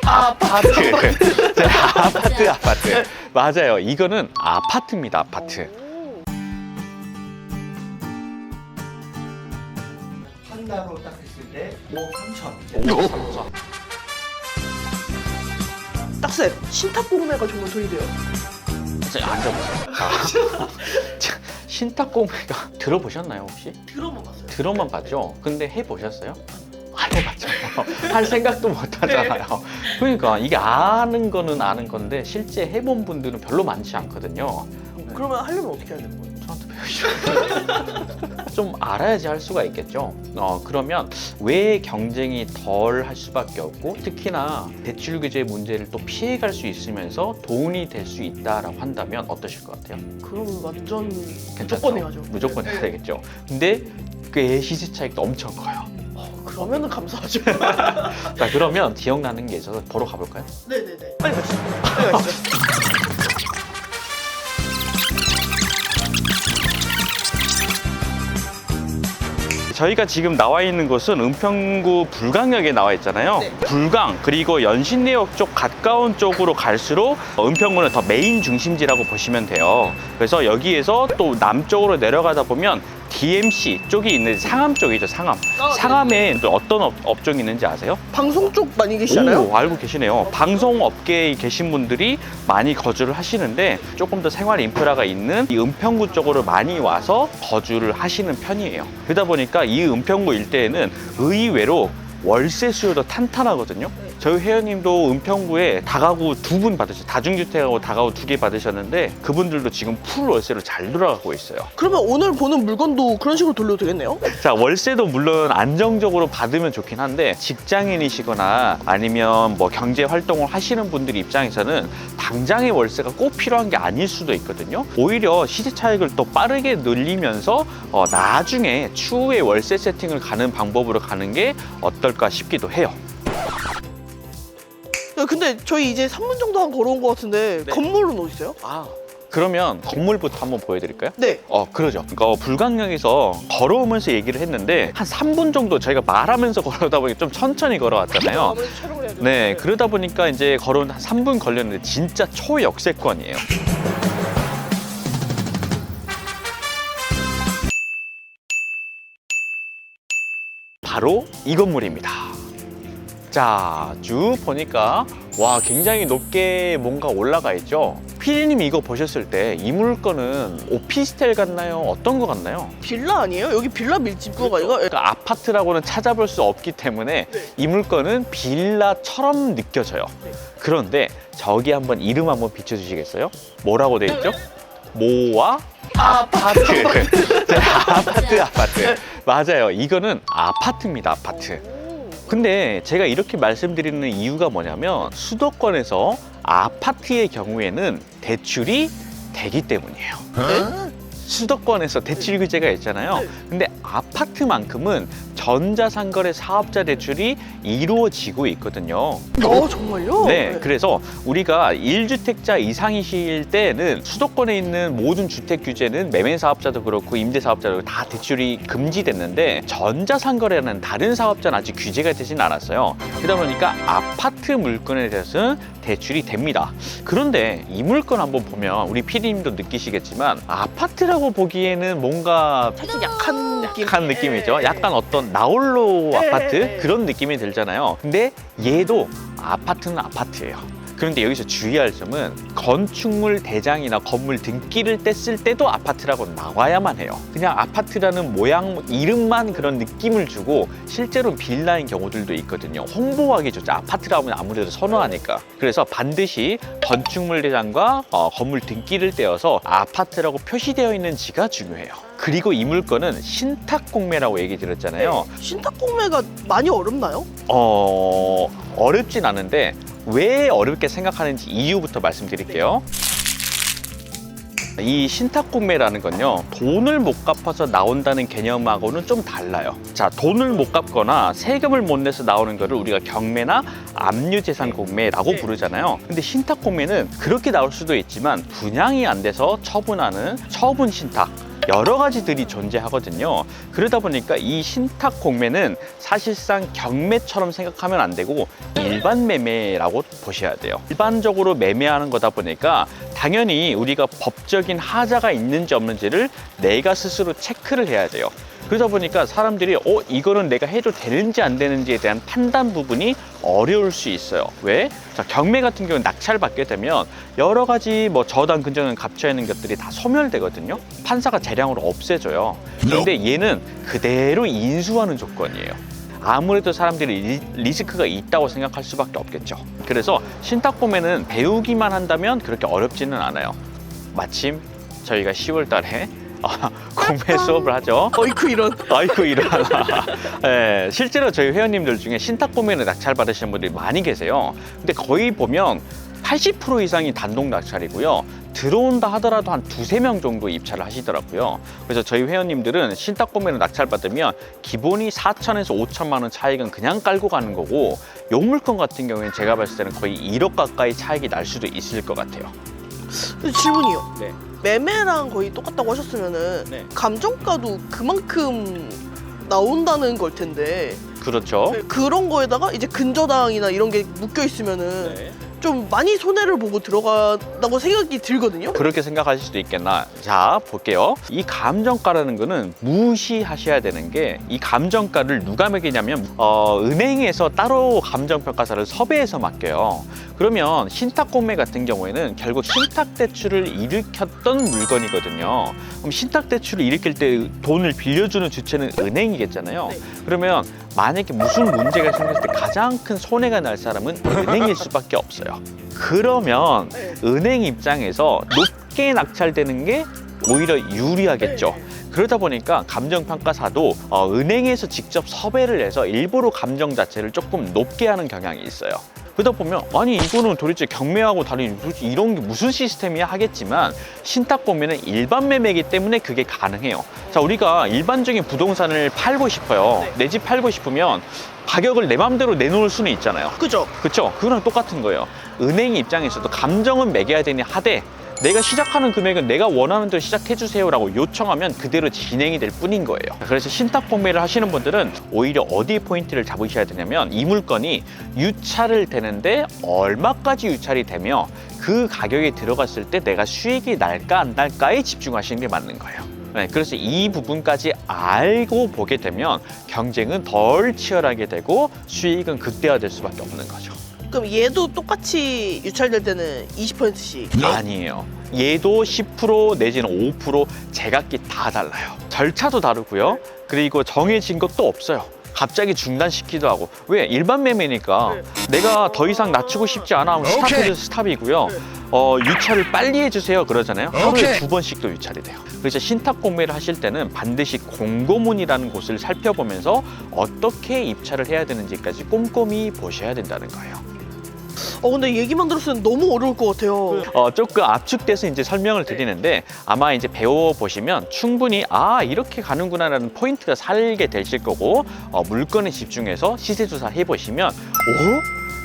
아파트. 네, 아파트. 맞아요. 이거는 아파트입니다, 아파트. 판다로 딱 했을 때 5억 3천. 딱쌤, 신탁공매가 정말 돈이 돼요? 앉아보세요. 신탁공매가 들어보셨나요, 혹시? 들어만 봤어요. 들어만 봤죠? 근데 해보셨어요? 안 해봤잖아요. 할 생각도 못 하잖아요. 그러니까 이게 아는 거는 아는 건데 실제 해본 분들은 별로 많지 않거든요. 그러면 하려면 어떻게 해야 되는 거예요? 저한테 배우시죠. 좀 알아야지 할 수가 있겠죠. 그러면 왜 경쟁이 덜 할 수밖에 없고 특히나 대출 규제 문제를 또 피해갈 수 있으면서 돈이 될 수 있다라고 한다면 어떠실 것 같아요? 그러면 완전 괜찮죠? 무조건 해야죠. 무조건 해야 되겠죠. 근데 그 시세 차익도 엄청 커요. 그러면은 감사하죠. 자, 그러면 기억나는 게 있어서 보러 가볼까요? 네네네. 빨리 가시죠. 빨리 가시죠. 저희가 지금 나와 있는 곳은 은평구 불강역에 나와 있잖아요. 네. 불강 그리고 연신내역 쪽 가까운 쪽으로 갈수록 은평구는 더 메인 중심지라고 보시면 돼요. 그래서 여기에서 또 남쪽으로 내려가다 보면 DMC 쪽이 있는 상암 쪽이죠, 상암. 네. 상암에 또 어떤 업종이 있는지 아세요? 방송 쪽 많이 계시잖아요. 오, 알고 계시네요. 방송업계에 계신 분들이 많이 거주를 하시는데 조금 더 생활 인프라가 있는 이 은평구 쪽으로 많이 와서 거주를 하시는 편이에요. 그러다 보니까 이 은평구 일대에는 의외로 월세 수요도 탄탄하거든요. 저희 회원님도 은평구에 다가구 2분 받으셨어요. 다중주택하고 다가구 2개 받으셨는데 그분들도 지금 풀 월세로 잘 돌아가고 있어요. 그러면 오늘 보는 물건도 그런 식으로 돌려도 되겠네요? 자, 월세도 물론 안정적으로 받으면 좋긴 한데 직장인이시거나 아니면 뭐 경제 활동을 하시는 분들 입장에서는 당장의 월세가 꼭 필요한 게 아닐 수도 있거든요. 오히려 시세 차익을 또 빠르게 늘리면서 나중에 추후에 월세 세팅을 가는 방법으로 가는 게 어떨까 싶기도 해요. 야, 근데 저희 이제 3분 정도 한 걸어온 것 같은데 네. 건물은 어디 있어요? 그러면 건물부터 한번 보여드릴까요? 네. 그러죠. 그러니까 불강역에서 걸어오면서 얘기를 했는데 한 3분 정도 저희가 말하면서 걸어오다 보니까 좀 천천히 걸어왔잖아요. 아무래도 촬영을 해야죠. 네, 그러다 보니까 이제 걸어온 한 3분 걸렸는데 진짜 초역세권이에요. 바로 이 건물입니다. 자, 쭉 보니까 와, 굉장히 높게 뭔가 올라가 있죠. 피디님 이거 보셨을 때 이 물건은 오피스텔 같나요? 어떤 거 같나요? 빌라 아니에요? 여기 빌라 밀집구가 이거? 그러니까 아파트라고는 찾아볼 수 없기 때문에 네. 이 물건은 빌라처럼 느껴져요. 네. 그런데 저기 한번 이름 한번 비춰주시겠어요? 뭐라고 돼 있죠? 모와 아파트. 네, 아파트. 맞아요. 이거는 아파트입니다, 아파트. 근데 제가 이렇게 말씀드리는 이유가 뭐냐면 수도권에서 아파트의 경우에는 대출이 되기 때문이에요. 네? 수도권에서 대출 규제가 있잖아요. 네. 근데 아파트만큼은 전자상거래 사업자 대출이 이루어지고 있거든요. 정말요? 네, 그래서 우리가 1주택자 이상이실 때는 수도권에 있는 모든 주택 규제는 매매 사업자도 그렇고 임대 사업자도 다 대출이 금지됐는데 전자상거래라는 다른 사업자는 아직 규제가 되진 않았어요. 그러다 보니까 아파트 물건에 대해서는 대출이 됩니다. 그런데 이 물건 한번 보면 우리 PD님도 느끼시겠지만 아파트라고 보기에는 뭔가 살짝 약한 느낌이죠. 약간 어떤 나홀로 네, 아파트 네. 그런 느낌이 들잖아요. 근데 얘도 아파트는 아파트예요. 그런데 여기서 주의할 점은 건축물 대장이나 건물 등기를 뗐을 때도 아파트라고 나와야만 해요. 그냥 아파트라는 모양, 이름만 그런 느낌을 주고 실제로는 빌라인 경우들도 있거든요. 홍보하기 좋죠. 아파트라면 아무래도 선호하니까. 그래서 반드시 건축물 대장과 건물 등기를 떼어서 아파트라고 표시되어 있는지가 중요해요. 그리고 이 물건은 신탁공매라고 얘기 드렸잖아요. 신탁공매가 많이 어렵나요? 어렵진 않은데 왜 어렵게 생각하는지 이유부터 말씀드릴게요. 이 신탁공매라는 건요, 돈을 못 갚아서 나온다는 개념하고는 좀 달라요. 자, 돈을 못 갚거나 세금을 못 내서 나오는 거를 우리가 경매나 압류재산공매라고 부르잖아요. 근데 신탁공매는 그렇게 나올 수도 있지만 분양이 안 돼서 처분하는 처분신탁, 여러 가지들이 존재하거든요. 그러다 보니까 이 신탁 공매는 사실상 경매처럼 생각하면 안 되고 일반 매매라고 보셔야 돼요. 일반적으로 매매하는 거다 보니까 당연히 우리가 법적인 하자가 있는지 없는지를 내가 스스로 체크를 해야 돼요. 그러다 보니까 사람들이 이거는 내가 해도 되는지 안 되는지에 대한 판단 부분이 어려울 수 있어요. 왜? 자, 경매 같은 경우는 낙찰받게 되면 여러 가지 뭐 저당 근저당 갇혀 있는 것들이 다 소멸되거든요. 판사가 재량으로 없애줘요. 그런데 얘는 그대로 인수하는 조건이에요. 아무래도 사람들이 리스크가 있다고 생각할 수밖에 없겠죠. 그래서 신탁공매는 배우기만 한다면 그렇게 어렵지는 않아요. 마침 저희가 10월 달에 공매 수업을 하죠. 어이쿠 이런. 아이고 이런. 네, 실제로 저희 회원님들 중에 신탁 공매를 낙찰 받으시는 분들이 많이 계세요. 근데 거의 보면 80% 이상이 단독 낙찰이고요. 들어온다 하더라도 한 2~3명 정도 입찰을 하시더라고요. 그래서 저희 회원님들은 신탁 공매를 낙찰 받으면 기본이 4천에서 5천만 원 차익은 그냥 깔고 가는 거고, 요 물건 같은 경우에는 제가 봤을 때는 거의 1억 가까이 차익이 날 수도 있을 것 같아요. 질문이요. 네. 매매랑 거의 똑같다고 하셨으면은 네. 감정가도 그만큼 나온다는 걸 텐데 그렇죠. 그런 거에다가 이제 근저당이나 이런 게 묶여 있으면은 네. 좀 많이 손해를 보고 들어간다고 생각이 들거든요. 그렇게 생각하실 수도 있겠나. 자, 볼게요. 이 감정가라는 거는 무시하셔야 되는 게, 이 감정가를 누가 매기냐면 은행에서 따로 감정평가사를 섭외해서 맡겨요. 그러면 신탁공매 같은 경우에는 결국 신탁대출을 일으켰던 물건이거든요. 그럼 신탁대출을 일으킬 때 돈을 빌려주는 주체는 은행이겠잖아요. 네. 그러면 만약에 무슨 문제가 생겼을 때 가장 큰 손해가 날 사람은 은행일 수밖에 없어요. 그러면 네. 은행 입장에서 높게 낙찰되는 게 오히려 유리하겠죠. 그러다 보니까 감정평가사도 은행에서 직접 섭외를 해서 일부러 감정 자체를 조금 높게 하는 경향이 있어요. 그러다 보면 아니 이거는 도대체 경매하고 다른 이런 게 무슨 시스템이야 하겠지만, 신탁공매는 일반 매매이기 때문에 그게 가능해요. 자, 우리가 일반적인 부동산을 팔고 싶어요. 네. 내 집 팔고 싶으면 가격을 내 맘대로 내놓을 수는 있잖아요. 그죠? 그렇죠? 그거랑 똑같은 거예요. 은행 입장에서도 감정은 매겨야 되니 하되, 내가 시작하는 금액은 내가 원하는 대로 시작해주세요라고 요청하면 그대로 진행이 될 뿐인 거예요. 그래서 신탁공매를 하시는 분들은 오히려 어디 포인트를 잡으셔야 되냐면, 이 물건이 유찰을 되는데 얼마까지 유찰이 되며 그 가격에 들어갔을 때 내가 수익이 날까 안 날까에 집중하시는 게 맞는 거예요. 네, 그래서 이 부분까지 알고 보게 되면 경쟁은 덜 치열하게 되고 수익은 극대화될 수밖에 없는 거죠. 그럼 얘도 똑같이 유찰될 때는 20%씩. 아니에요. 얘도 10% 내지는 5% 제각기 다 달라요. 절차도 다르고요. 그리고 정해진 것도 없어요. 갑자기 중단시키기도 하고. 왜? 일반 매매니까 내가 더 이상 낮추고 싶지 않아 하면 스탑해줘서 스탑이고요. 유찰을 빨리 해주세요 그러잖아요. 하루에 2번씩도 유찰이 돼요. 그래서 신탁공매를 하실 때는 반드시 공고문이라는 곳을 살펴보면서 어떻게 입찰을 해야 되는지까지 꼼꼼히 보셔야 된다는 거예요. 근데 얘기만 들었을 땐 너무 어려울 것 같아요. 조금 압축돼서 이제 설명을 드리는데, 아마 이제 배워보시면 충분히 이렇게 가는구나라는 포인트가 살게 되실 거고, 물건에 집중해서 시세조사 해보시면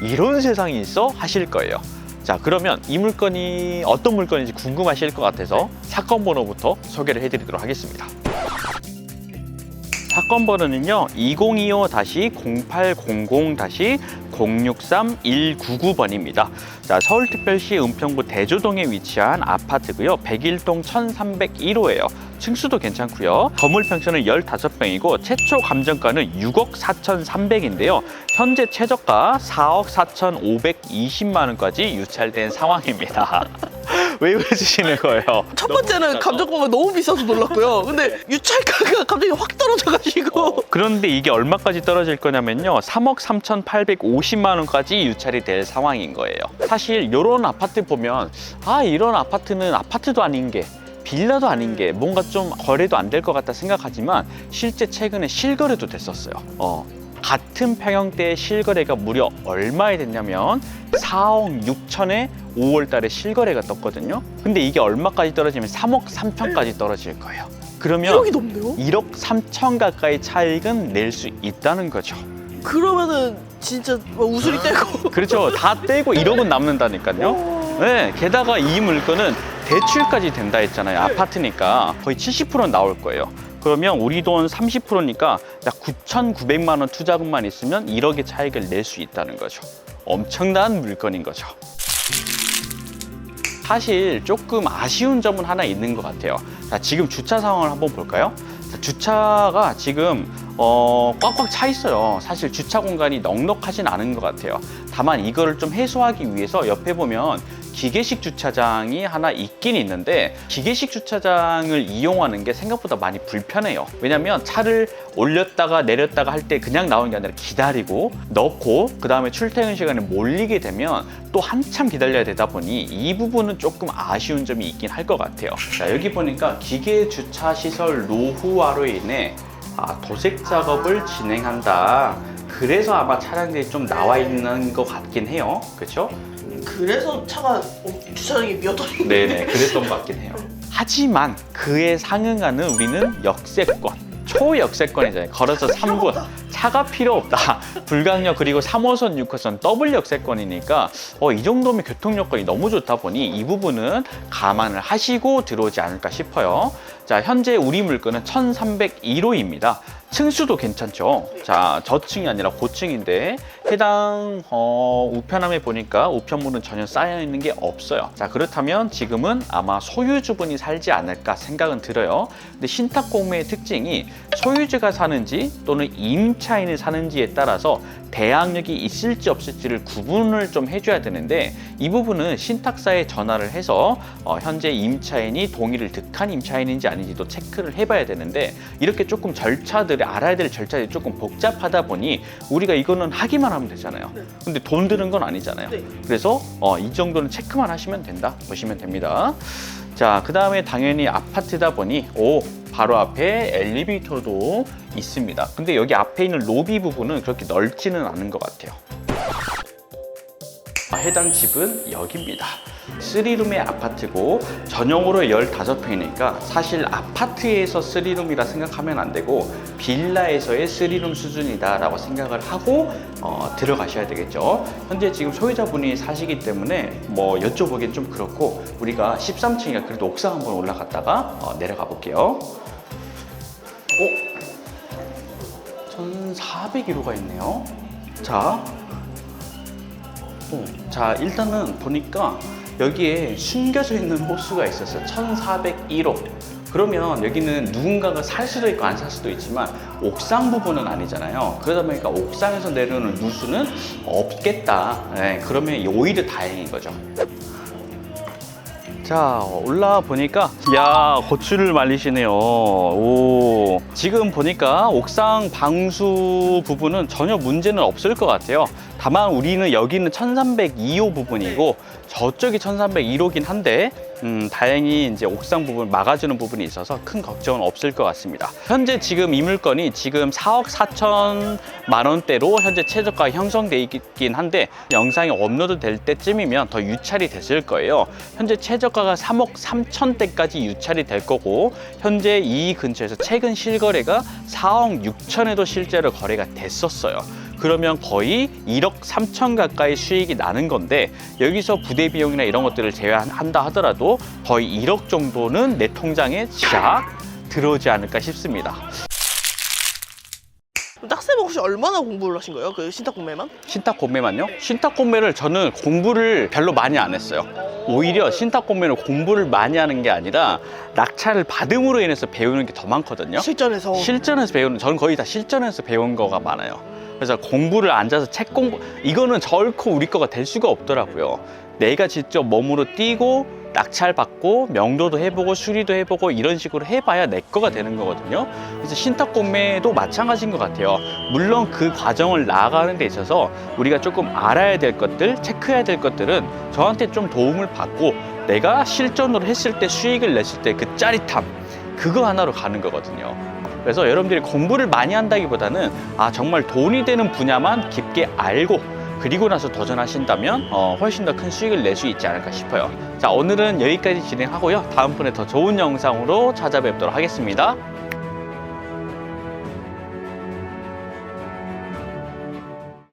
이런 세상이 있어? 하실 거예요. 자, 그러면 이 물건이 어떤 물건인지 궁금하실 것 같아서 사건 번호부터 소개를 해드리도록 하겠습니다. 사건 번호는요 2025-0800-063-199번입니다. 자, 서울특별시 은평구 대조동에 위치한 아파트고요. 101동 1301호예요. 층수도 괜찮고요. 건물 평수는 15평이고 최초 감정가는 6억 4,300인데요. 현재 최저가 4억 4,520만 원까지 유찰된 상황입니다. 왜 웃으시는 거예요? 첫 번째는 감정가가 너무 비싸서 놀랐고요. 근데 유찰가가 갑자기 확 떨어져가지고. 그런데 이게 얼마까지 떨어질 거냐면요 3억 3,850만 원까지 유찰이 될 상황인 거예요. 사실 이런 아파트 보면 이런 아파트는 아파트도 아닌 게 빌라도 아닌 게 뭔가 좀 거래도 안 될 것 같다 생각하지만, 실제 최근에 실거래도 됐었어요. 같은 평형대의 실거래가 무려 얼마에 됐냐면 4억 6천에 5월 달에 실거래가 떴거든요. 근데 이게 얼마까지 떨어지면 3억 3천까지 떨어질 거예요. 그러면 1억이 넘네요? 1억 3천 가까이 차익은 낼 수 있다는 거죠. 그러면은 진짜 우수리 떼고. 그렇죠. 다 떼고 1억은 남는다니까요. 네, 게다가 이 물건은 대출까지 된다 했잖아요. 아파트니까 거의 70%는 나올 거예요. 그러면 우리 돈 30%니까 약 9,900만 원 투자금만 있으면 1억의 차익을 낼 수 있다는 거죠. 엄청난 물건인 거죠. 사실 조금 아쉬운 점은 하나 있는 것 같아요. 자, 지금 주차 상황을 한번 볼까요? 자, 주차가 지금 꽉꽉 차 있어요. 사실 주차 공간이 넉넉하진 않은 것 같아요. 다만 이거를 좀 해소하기 위해서 옆에 보면 기계식 주차장이 하나 있긴 있는데, 기계식 주차장을 이용하는 게 생각보다 많이 불편해요. 왜냐면 차를 올렸다가 내렸다가 할 때 그냥 나오는 게 아니라 기다리고 넣고 그 다음에 출퇴근 시간에 몰리게 되면 또 한참 기다려야 되다 보니 이 부분은 조금 아쉬운 점이 있긴 할 것 같아요. 자, 여기 보니까 기계 주차 시설 노후화로 인해 도색 작업을 진행한다. 그래서 아마 차량들이 좀 나와 있는 것 같긴 해요. 그렇죠? 그래서 차가 주차장이 몇 원인데. 네네, 그랬던 것 같긴 해요. 하지만 그에 상응하는 우리는 역세권, 초역세권이잖아요. 걸어서 3분. 차가 필요 없다. 불강력 그리고 3호선, 6호선 더블 역세권이니까 이 정도면 교통 여건이 너무 좋다 보니 이 부분은 감안을 하시고 들어오지 않을까 싶어요. 자, 현재 우리 물건은 1301호입니다. 층수도 괜찮죠. 자, 저층이 아니라 고층인데 해당 우편함에 보니까 우편물은 전혀 쌓여 있는 게 없어요. 자, 그렇다면 지금은 아마 소유주분이 살지 않을까 생각은 들어요. 근데 신탁공매의 특징이 소유주가 사는지 또는 임차인이 사는지에 따라서 대항력이 있을지 없을지를 구분을 좀 해줘야 되는데, 이 부분은 신탁사에 전화를 해서 현재 임차인이 동의를 득한 임차인인지 아닌지도 체크를 해봐야 되는데, 이렇게 조금 절차들을 알아야 될 절차들이 조금 복잡하다 보니 우리가 이거는 하기만 하면 되잖아요. 근데 돈 드는 건 아니잖아요. 그래서 이 정도는 체크만 하시면 된다 보시면 됩니다. 자, 그 다음에 당연히 아파트다 보니 바로 앞에 엘리베이터도 있습니다. 근데 여기 앞에 있는 로비 부분은 그렇게 넓지는 않은 것 같아요. 해당 집은 여기입니다. 3룸의 아파트고 전용으로 15평이니까 사실 아파트에서 3룸이라 생각하면 안 되고 빌라에서의 3룸 수준이다 라고 생각을 하고 들어가셔야 되겠죠. 현재 지금 소유자분이 사시기 때문에 뭐 여쭤보기엔 좀 그렇고, 우리가 13층이라 그래도 옥상 한번 올라갔다가 내려가 볼게요. 1401호가 있네요. 자, 일단은 보니까 여기에 숨겨져 있는 호수가 있었어요. 1401호. 그러면 여기는 누군가가 살 수도 있고 안 살 수도 있지만 옥상 부분은 아니잖아요. 그러다 보니까 옥상에서 내려오는 누수는 없겠다. 네, 그러면 오히려 다행인 거죠. 자, 올라와 보니까 고추를 말리시네요. 지금 보니까 옥상 방수 부분은 전혀 문제는 없을 것 같아요. 다만 우리는 여기는 1302호 부분이고 저쪽이 1301호긴 한데 다행히 이제 옥상 부분 막아주는 부분이 있어서 큰 걱정은 없을 것 같습니다. 현재 지금 이 물건이 지금 4억 4천만 원대로 현재 최저가 형성돼 있긴 한데, 영상이 업로드 될 때쯤이면 더 유찰이 됐을 거예요. 현재 최저가가 3억 3천대까지 유찰이 될 거고, 현재 이 근처에서 최근 실거래가 4억 6천에도 실제로 거래가 됐었어요. 그러면 거의 1억 3천 가까이 수익이 나는 건데, 여기서 부대 비용이나 이런 것들을 제외한다 하더라도 거의 1억 정도는 내 통장에 샥 들어오지 않을까 싶습니다. 딱쌤은 혹시 얼마나 공부를 하신 거예요? 그 신탁 공매만? 신탁 공매만요? 신탁 공매를 저는 공부를 별로 많이 안 했어요. 오히려 신탁 공매는 공부를 많이 하는 게 아니라 낙찰을 받음으로 인해서 배우는 게 더 많거든요. 실전에서 배우는, 저는 거의 다 실전에서 배운 거가 많아요. 그래서 공부를 앉아서 책 공부, 이거는 결코 우리 거가 될 수가 없더라고요. 내가 직접 몸으로 뛰고 낙찰 받고 명도도 해보고 수리도 해보고 이런 식으로 해봐야 내 거가 되는 거거든요. 그래서 신탁 공매도 마찬가지인 것 같아요. 물론 그 과정을 나아가는 데 있어서 우리가 조금 알아야 될 것들, 체크해야 될 것들은 저한테 좀 도움을 받고 내가 실전으로 했을 때 수익을 냈을 때 그 짜릿함, 그거 하나로 가는 거거든요. 그래서 여러분들이 공부를 많이 한다기보다는 정말 돈이 되는 분야만 깊게 알고 그리고 나서 도전하신다면 훨씬 더 큰 수익을 낼 수 있지 않을까 싶어요. 자, 오늘은 여기까지 진행하고요. 다음번에 더 좋은 영상으로 찾아뵙도록 하겠습니다.